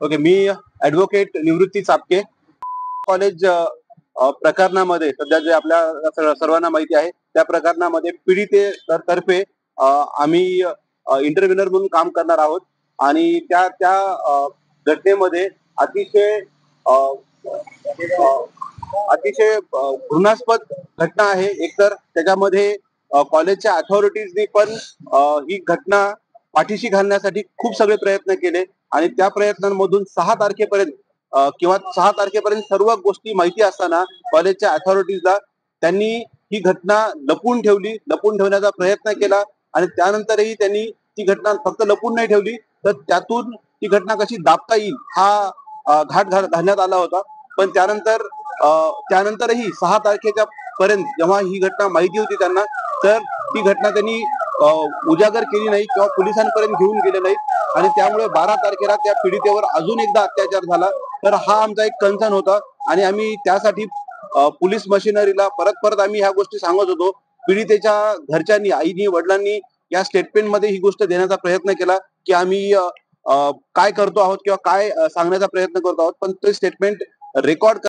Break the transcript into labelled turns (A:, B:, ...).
A: Okay, मी advocate निवृत्ती चापके. College प्रकरणामध्ये सध्या जे आपल्या सर्वांना माहिती आहे त्या प्रकरणामध्ये पीडिते तर्फे आम्ही इंटरव्ह्युनर म्हणून काम करणार आहोत आणि त्या त्या घटनेमध्ये अतिशय अ, अ, अतिशय घृणास्पद घटना आहे. एकतर त्याच्यामध्ये कॉलेजच्या अथॉरिटीजनी पण ही घटना पाठीशी घालण्यासाठी खूप सगळे प्रयत्न केले आणि त्या प्रयत्नांमधून 6 तारखेपर्यंत किंवा 6 तारखेपर्यंत सर्व गोष्टी माहिती असताना कॉलेजच्या अथॉरिटीजला त्यांनी ही घटना लपून ठेवण्याचा प्रयत्न केला आणि त्यानंतरही त्यांनी ती घटना फक्त लपून नाही ठेवली तर त्यातून ती घटना कशी दाबता येईल हा घालण्यात आला होता. पण त्यानंतरही 6 तारखेच्या पर्यंत जेव्हा ही घटना माहिती होती त्यांना, तर ती घटना त्यांनी उजागर केली नाही किंवा पोलिसांपर्यंत घेऊन गेले नाहीत आणि त्यामुळे 12 तारखेला त्या पीडितेवर अजून एकदा अत्याचार झाला. तर हा आमचा एक कन्सर्न होता आणि आम्ही त्यासाठी पोलीस मशिनरीला परत परत आम्ही ह्या गोष्टी सांगत होतो. पीडितेच्या घरच्यांनी, आईनी, वडिलांनी या स्टेटमेंटमध्ये ही गोष्ट देण्याचा प्रयत्न केला की आम्ही काय करतो आहोत किंवा काय सांगण्याचा प्रयत्न करतो आहोत, पण ते स्टेटमेंट रेकॉर्ड